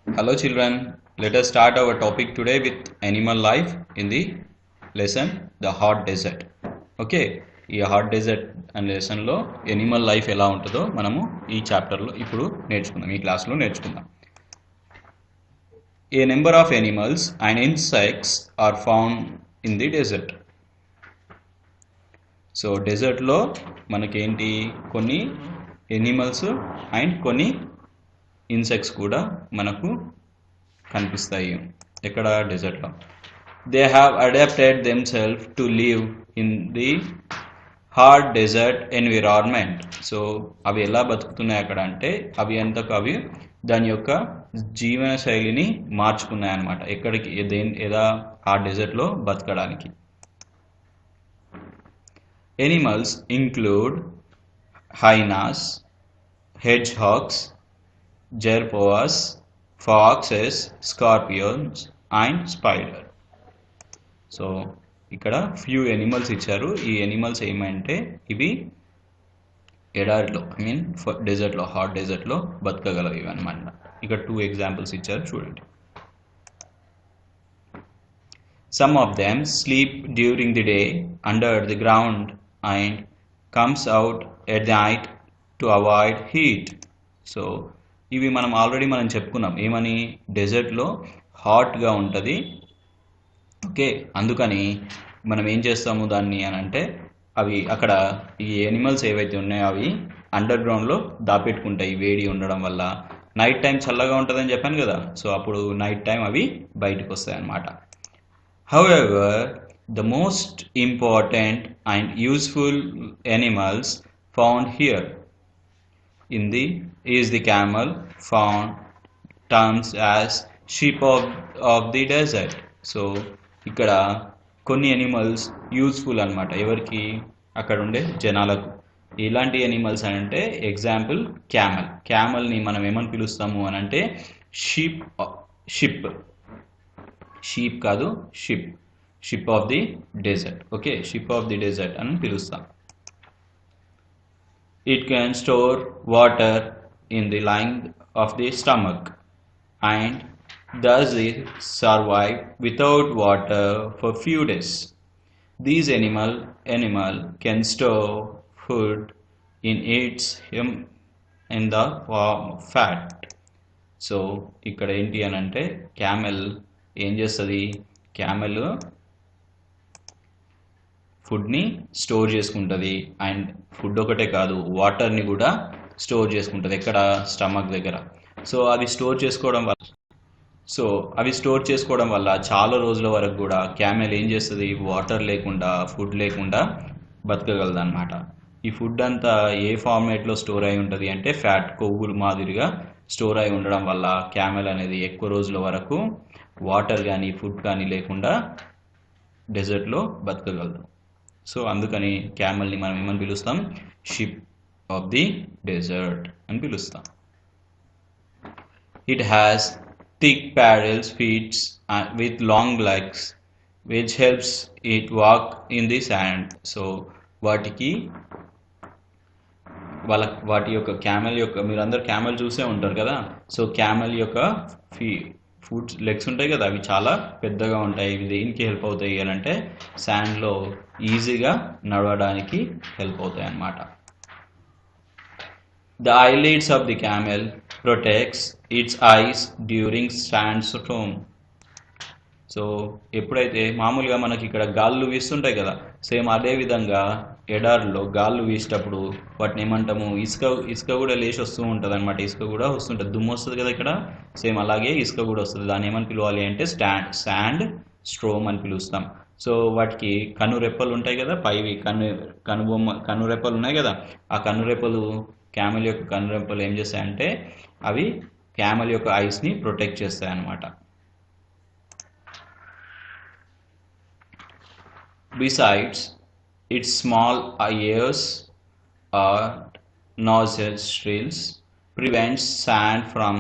Hello children, let us start our topic today with animal life in the lesson The Hot Desert. Okay, ఈ hot dessert అనే లెసన్లో Animal life ఎలా ఉంటుందో మనము ఈ చాప్టర్లో ఇప్పుడు నేర్చుకుందాం, ఈ క్లాస్లో నేర్చుకుందాం. A number of animals and insects are found in the desert. So డెజర్ట్లో మనకేంటి కొన్ని ఎనిమల్స్ అండ్ కొన్ని ఇన్సెక్ట్స్ కూడా మనకు కనిపిస్తాయి. ఎక్కడ? డెజర్ట్లో. They have adapted themself to live in the hard desert environment. So అవి ఎలా బతుకుతున్నాయి అక్కడ అంటే అవి దాని యొక్క జీవన శైలిని మార్చుకున్నాయి అన్నమాట. ఎక్కడికి ఎలా ఆ డెజర్ట్లో బతకడానికి. Animals include hyenas, hedgehogs, jerboas, foxes, scorpions and spider. So ఇక్కడ ఫ్యూ ఎనిమల్స్ ఇచ్చారు. ఈ ఎనిమల్స్ ఏమంటే ఇవి ఎడారిలో డెజర్ట్లో, హాట్ డెజర్ట్లో బతకగలవు ఇవి అనమాట. ఇక్కడ 2 ఎగ్జాంపుల్స్ ఇచ్చారు, చూడండి. Some of them sleep during the day under the ground and comes out at night to avoid heat. So ఇవి మనం చెప్పుకున్నాం ఏమని, డెజర్ట్లో హాట్గా ఉంటుంది. ఓకే, అందుకని మనం ఏం చేస్తాము దాన్ని అని అంటే అవి అక్కడ ఈ ఎనిమల్స్ ఏవైతే ఉన్నాయో అవి అండర్ గ్రౌండ్లో దాపెట్టుకుంటాయి వేడి ఉండడం వల్ల. నైట్ టైం చల్లగా ఉంటుందని చెప్పాను కదా, సో అప్పుడు నైట్ టైం అవి బయటకు వస్తాయి అన్నమాట. However, the most important and useful animals found here is the camel, found terms as sheep of the desert. So ఇక్కడ కొన్ని ఎనిమల్స్ యూస్ఫుల్ అన్నమాట. ఎవరికి? అక్కడ ఉండే జనాలకు. ఇలాంటి ఎనిమల్స్ అని అంటే ఎగ్జాంపుల్ క్యామల్ని మనం ఏమని పిలుస్తాము అని అంటే షీప్ కాదు, ship of the dessert. Okay, ship of the dessert అని పిలుస్తాం. It can store water in the line of the stomach and thus it survive without water for few days. These animal can store food in its in the form of fat. So ఇక్కడ ఏంటి అని అంటే camel ఏం చేస్తుంది, camel ఫుడ్ని store చేసుకుంటుంది. And food ఒకటే కాదు, వాటర్ని కూడా స్టోర్ చేసుకుంటుంది. ఎక్కడ? స్టమక్ దగ్గర. సో అవి స్టోర్ చేసుకోవడం వల్ల చాలా రోజుల వరకు కూడా క్యామెల్ ఏం చేస్తుంది, వాటర్ లేకుండా, ఫుడ్ లేకుండా బతకగలదు అనమాట. ఈ ఫుడ్ అంతా ఏ ఫార్మేట్లో స్టోర్ అయి ఉంటుంది అంటే ఫ్యాట్, కొవ్వులు మాదిరిగా స్టోర్ అయి ఉండడం వల్ల క్యామెల్ అనేది ఎక్కువ రోజుల వరకు వాటర్ కానీ ఫుడ్ కానీ లేకుండా డెజర్ట్లో బతకగలదు. సో అందుకని క్యామెల్ని మనం ఏమని పిలుస్తాం? షిప్ ఆఫ్ ది డెజర్ట్ అని పిలుస్తాం. It has thick paddles feet with long legs which helps it walk in the sand. So వాటి యొక్క క్యామెల్ యొక్క, మీరందరూ క్యామెల్ చూసే ఉంటారు కదా. సో క్యామెల్ యొక్క ఫుట్ లెగ్స్ ఉంటాయి కదా, అవి చాలా పెద్దగా ఉంటాయి. ఇవి దేనికి హెల్ప్ అవుతాయి అని అంటే శాండ్లో ఈజీగా నడవడానికి హెల్ప్ అవుతాయి అన్నమాట. The eyelids of the camel protects its eyes during sandstorm. So ఎప్పుడైతే మామూలుగా మనకి ఇక్కడ గాళ్ళు వీస్తుంటాయి కదా, సేమ్ అదే విధంగా ఎడారిలో గాళ్ళు వీసేటప్పుడు వాటిని ఏమంటాము, ఇసుక కూడా లేచి వస్తూ ఉంటుంది అనమాట. ఇసుక కూడా వస్తుంటుంది, దుమ్ము వస్తుంది కదా ఇక్కడ, సేమ్ అలాగే ఇసుక కూడా వస్తుంది. దాన్ని ఏమని పిలవాలి అంటే శాండ్ స్ట్రోమ్ అని పిలుస్తాం. సో వాటికి కనురెప్పలు ఉంటాయి కదా, పైవి కనురెప్పలు ఉన్నాయి కదా, ఆ కనురెప్పలు, క్యామెల్ యొక్క కనురెప్పలు ఏం చేస్తాయంటే అవి క్యామెల్ యొక్క ఐస్ని ప్రొటెక్ట్ చేస్తాయి అన్నమాట. Besides, its small ears or nostrils prevents sand from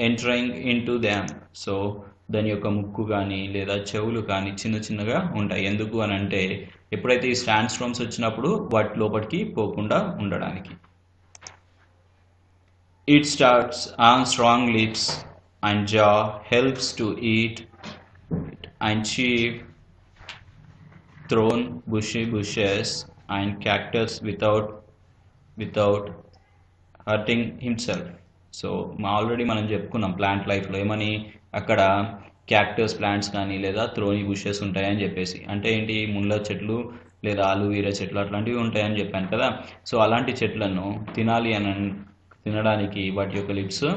entering into them. So దాని యొక్క ముక్కు కానీ లేదా చెవులు కానీ చిన్నగా ఉంటాయి. ఎందుకు అని అంటే ఎప్పుడైతే ఈ శాండ్ స్టార్మ్స్ వచ్చినప్పుడు వాటి లోపలికి పోకుండా ఉండడానికి. It starts on strong lips and jaw helps to eat, and chew thorn bushes and cactus without hurting himself. So already మనం చెప్పుకున్నాం ప్లాంట్ లైఫ్లో ఏమని, అక్కడ క్యాక్టస్ ప్లాంట్స్ కానీ లేదా త్రోని బుషెస్ ఉంటాయని చెప్పేసి. అంటే ఏంటి, ముళ్ళ చెట్లు లేదా ఆలువీర చెట్లు అట్లాంటివి ఉంటాయని చెప్పాను కదా. సో అలాంటి చెట్లను తినడానికి వాటి యొక్క లిప్స్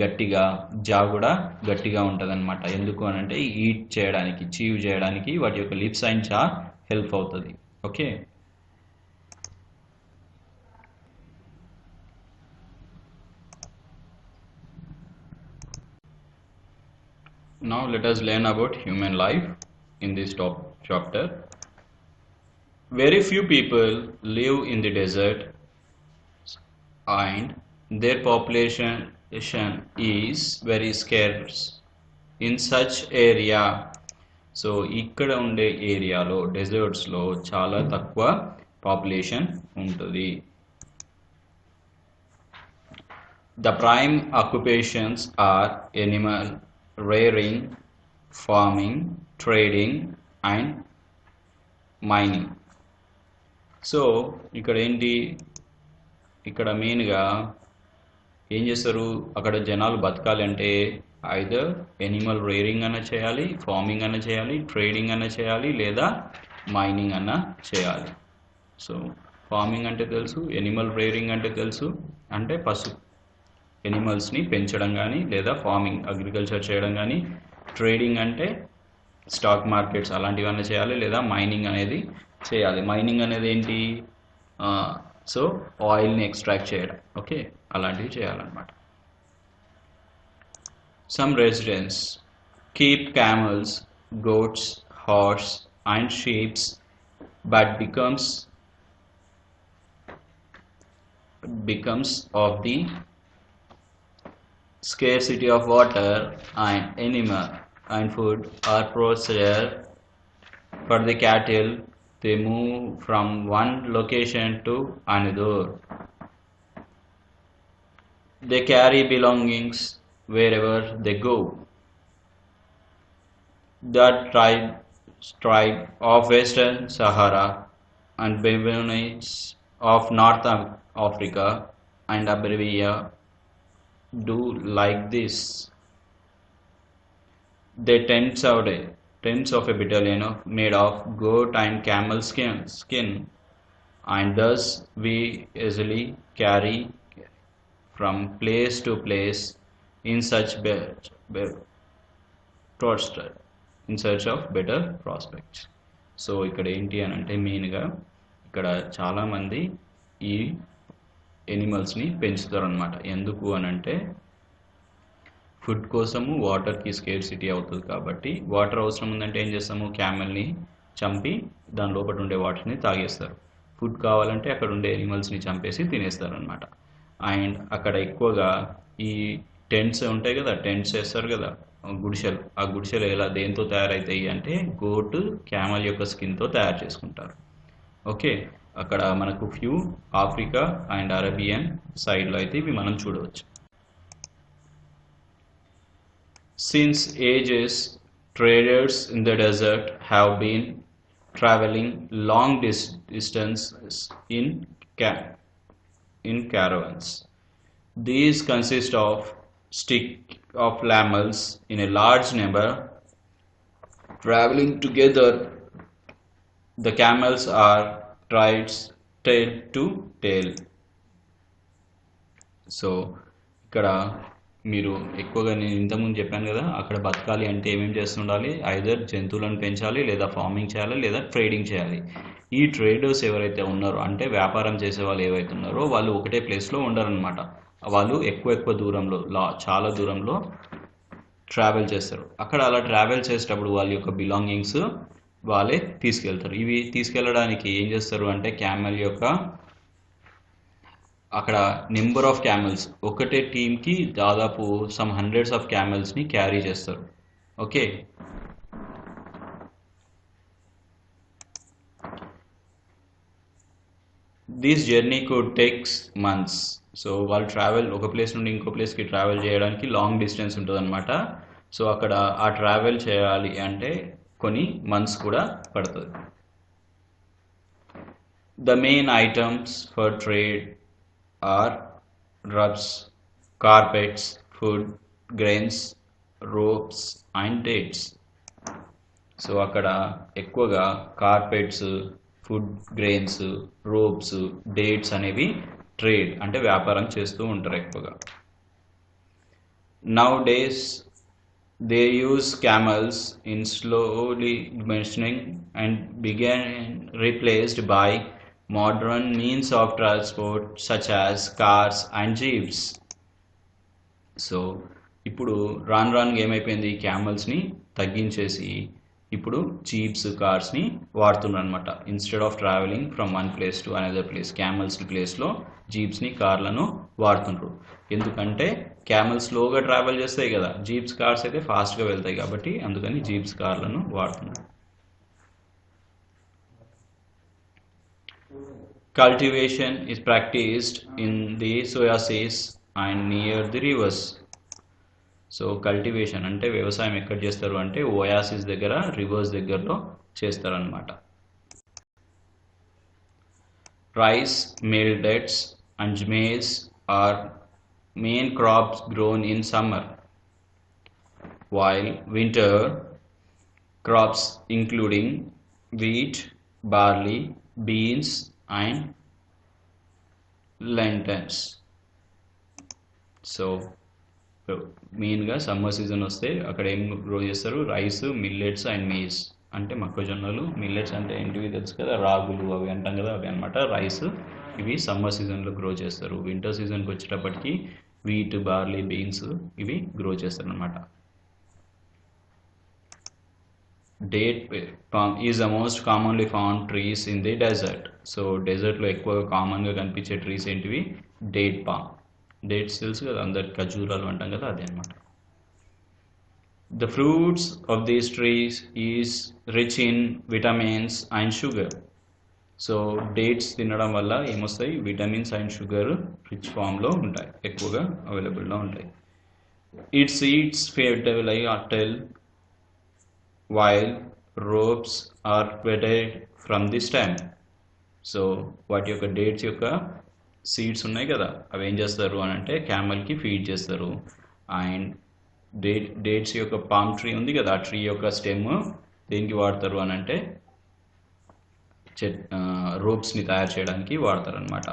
గట్టిగా, జా కూడా గట్టిగా ఉంటుంది అనమాట. ఎందుకు అని అంటే ఈట్ చేయడానికి, చీవ్ చేయడానికి వాటి యొక్క లిప్స్ అండ్ జా హెల్ప్ అవుతుంది. Okay, now let us learn about human life in this chapter. Very few people live in the desert and their population is very scarce in such area. So ఇక్కడ ఉండే ఏరియాలో, డెజర్ట్స్లో చాలా తక్కువ population ఉంటుంది. The prime occupations are animal rearing, farming, trading and mining. So ఇక్కడ ఏంటి, ఇక్కడ మెయిన్గా ఏం చేస్తారు, అక్కడ జనాలు బతకాలి అంటే ఐదర్ ఎనిమల్ రేరింగ్ అన్న చేయాలి, ఫార్మింగ్ అన్న చేయాలి, ట్రేడింగ్ అన్న చేయాలి, లేదా మైనింగ్ అన్న చేయాలి. సో ఫార్మింగ్ అంటే తెలుసు, ఎనిమల్ రేరింగ్ అంటే తెలుసు, అంటే ఎనిమల్స్ని పెంచడం కానీ లేదా ఫార్మింగ్ అగ్రికల్చర్ చేయడం కానీ, ట్రేడింగ్ అంటే స్టాక్ మార్కెట్స్ అలాంటివన్నీ చేయాలి, లేదా మైనింగ్ అనేది చేయాలి. మైనింగ్ అనేది ఏంటి, సో ఆయిల్ని ఎక్స్ట్రాక్ట్ చేయడం, ఓకే, అలాంటివి చేయాలన్నమాట. Some residents keep camels, goats, horse and sheep, but becomes of the scarcity of water and animal and food are processed for the cattle. They move from one location to another. They carry belongings wherever they go. The tribe of Western Sahara and Bedouins of North Africa and Arabia do like this. They tents of a battalion made of goat and camel skin, and thus we easily carry from place to place in search of better prospects. So ఇక్కడ ఏంటి అని అంటే మెయిన్గా ఇక్కడ చాలామంది ఈ ఎనిమల్స్ని పెంచుతారు అనమాట. ఎందుకు అని అంటే ఫుడ్ కోసము, వాటర్కి స్కేర్సిటీ అవుతుంది కాబట్టి. వాటర్ అవసరం ఉందంటే ఏం చేస్తాము, క్యామెల్ని చంపి దాని లోపల ఉండే వాటర్ని తాగేస్తారు. ఫుడ్ కావాలంటే అక్కడ ఉండే ఎనిమల్స్ని చంపేసి తినేస్తారు అనమాట. అండ్ అక్కడ ఎక్కువగా ఈ టెంట్స్ ఉంటాయి కదా, టెంట్స్ వేస్తారు కదా, గుడిసెలు. ఆ గుడిసెలు ఎలా దేంతో తయారవుతాయి అంటే గోట్, క్యామల్ యొక్క స్కిన్తో తయారు చేసుకుంటారు. ఓకే, అక్కడ మనకు ఫ్యూ ఆఫ్రికా అండ్ అరేబియన్ సైడ్లో అయితే ఇవి మనం చూడవచ్చు. Since ages, traders in the desert have been traveling long distances in caravans. These consist of stick of camels in a large number traveling together. The camels are tied tail to tail. So ఇక్కడ మీరు ఎక్కువగా, నేను ఇంతకుముందు చెప్పాను కదా, అక్కడ బతకాలి అంటే ఏమేమి చేస్తుండాలి, ఐదర్ జంతువులను పెంచాలి, లేదా ఫార్మింగ్ చేయాలి, లేదా ట్రేడింగ్ చేయాలి. ఈ ట్రేడర్స్ ఎవరైతే ఉన్నారో అంటే వ్యాపారం చేసే వాళ్ళు ఏవైతే ఉన్నారో వాళ్ళు ఒకటే ప్లేస్లో ఉండరనమాట. వాళ్ళు ఎక్కువ దూరంలో, చాలా దూరంలో ట్రావెల్ చేస్తారు. అక్కడ అలా ట్రావెల్ చేసేటప్పుడు వాళ్ళ యొక్క బిలాంగింగ్స్ వాళ్ళే తీసుకెళ్తారు. ఇవి తీసుకెళ్ళడానికి ఏం చేస్తారు అంటే క్యామెల్ యొక్క అక్కడ నెంబర్ ఆఫ్ క్యామెల్స్, ఒకటే టీంకి దాదాపు సమ్ హండ్రెడ్స్ ఆఫ్ క్యామెల్స్ని క్యారీ చేస్తారు. Okay, this journey could takes months. So వాళ్ళు ట్రావెల్ ఒక ప్లేస్ నుండి ఇంకో ప్లేస్కి ట్రావెల్ చేయడానికి లాంగ్ డిస్టెన్స్ ఉంటుంది అనమాట. సో అక్కడ ఆ ట్రావెల్ చేయాలి అంటే కొన్ని మంత్స్ కూడా పడుతుంది. The main items for trade are rubs, carpets, food, grains, ropes and dates. So అక్కడ ఎక్కువగా carpets, food grains, ropes, dates అనేవి ట్రేడ్ అంటే వ్యాపారం చేస్తూ ఉంటారు ఎక్కువగా. Now days they use camels in slowly diminishing and began replaced by modern means of transport such as cars and jeeps. So ఇప్పుడు రాను రాను ఏమైపోయింది, క్యామల్స్ని తగ్గించేసి ఇప్పుడు జీప్స్, కార్స్ని వాడుతున్నారు అనమాట. Instead of travelling from one place to another place, camels ప్లేస్లో జీప్స్ని, కార్లను వాడుతుండ్రు. ఎందుకంటే క్యామల్స్ స్లోగా ట్రావెల్ చేస్తాయి కదా, జీప్స్, కార్స్ అయితే ఫాస్ట్గా వెళ్తాయి కాబట్టి అందుకని జీప్స్, కార్లను వాడుతున్నారు. Cultivation is practiced in the oases and near the rivers. So cultivation అంటే వ్యవసాయం ఎక్కడ చేస్తారు అంటే ఓయాసిస్ దగ్గర, రివర్స్ దగ్గరలో చేస్తారనమాట. Rice, millets and maize are main crops grown in summer, while winter crops including wheat, barley, beans and lentils. So మెయిన్గా summer season వస్తే అక్కడ ఏం గ్రో చేస్తారు, రైస్, మిల్లెట్స్ అండ్ మేజ్ అంటే మొక్కజొన్నలు. మిల్లెట్స్ అంటే ఏంటివి తెలుసు కదా, రాగులు అవి అంటాం కదా, అవి అనమాట. రైస్ ఇవి సమ్మర్ సీజన్లో గ్రో చేస్తారు. వింటర్ సీజన్కి వచ్చేటప్పటికి వీట్, బార్లీ, బీన్స్ ఇవి గ్రో చేస్తారు అనమాట. Date palm is the most commonly found trees in the desert. So డెజర్ట్లో ఎక్కువగా కామన్గా కనిపించే ట్రీస్ ఏంటివి, డేట్ పామ్. డేట్స్ తెలుసు కదా అందరికి, ఖజూరాలు అంటాం కదా, అదే అనమాట. The fruits of these trees is rich in vitamins and sugar. So dates తినడం వల్ల ఏమొస్తాయి, విటమిన్స్ అండ్ షుగర్ రిచ్ ఫామ్లో ఉంటాయి, ఎక్కువగా అవైలబుల్లో ఉంటాయి. Its seeds fertile edible while ropes are vetted from the stem. So వాటి యొక్క డేట్స్ యొక్క సీడ్స్ ఉన్నాయి కదా, అవి ఏం చేస్తారు అని అంటే క్యామల్కి ఫీడ్ చేస్తారు. అండ్ డేట్స్ యొక్క పామ్ ట్రీ ఉంది కదా, ఆ ట్రీ యొక్క స్టెమ్ దేనికి వాడతారు అని అంటే రోప్స్ని తయారు చేయడానికి వాడతారు అనమాట.